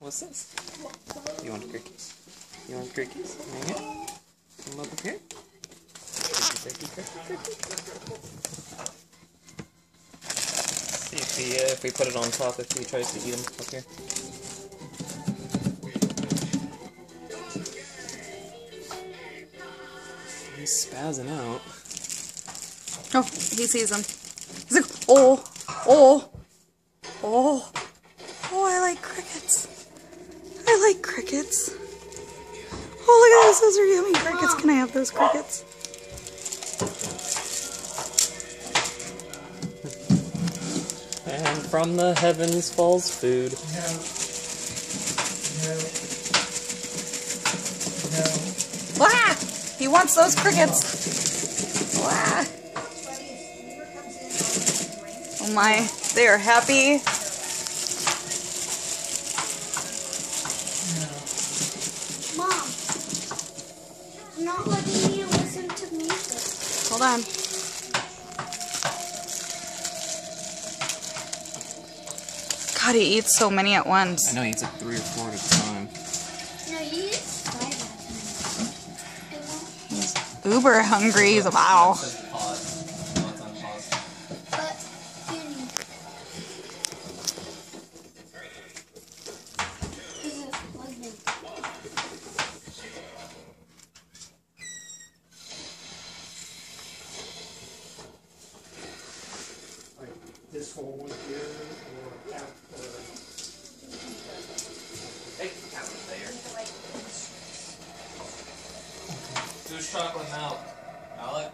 What's this? You want cookies? You want cookies? Hang it. Come up here. See if we put it on top, if he tries to eat them up here. He's spazzing out. Oh, he sees them. He's like, oh, oh, oh, oh, I like crickets. I like crickets. Oh, look at those. Those are yummy crickets. Can I have those crickets? And from the heavens falls food. Wah! He wants those crickets. Wah! Oh my, they are happy. Mom, I'm not letting you listen to music. Hold on. God, he eats so many at once. I know he eats like 3 or 4 at a time. No, you eat 5 at a time. He's uber hungry. He's wow. But you need. This is husband. Like this whole one here, or after. Who's chocolate milk? Alex?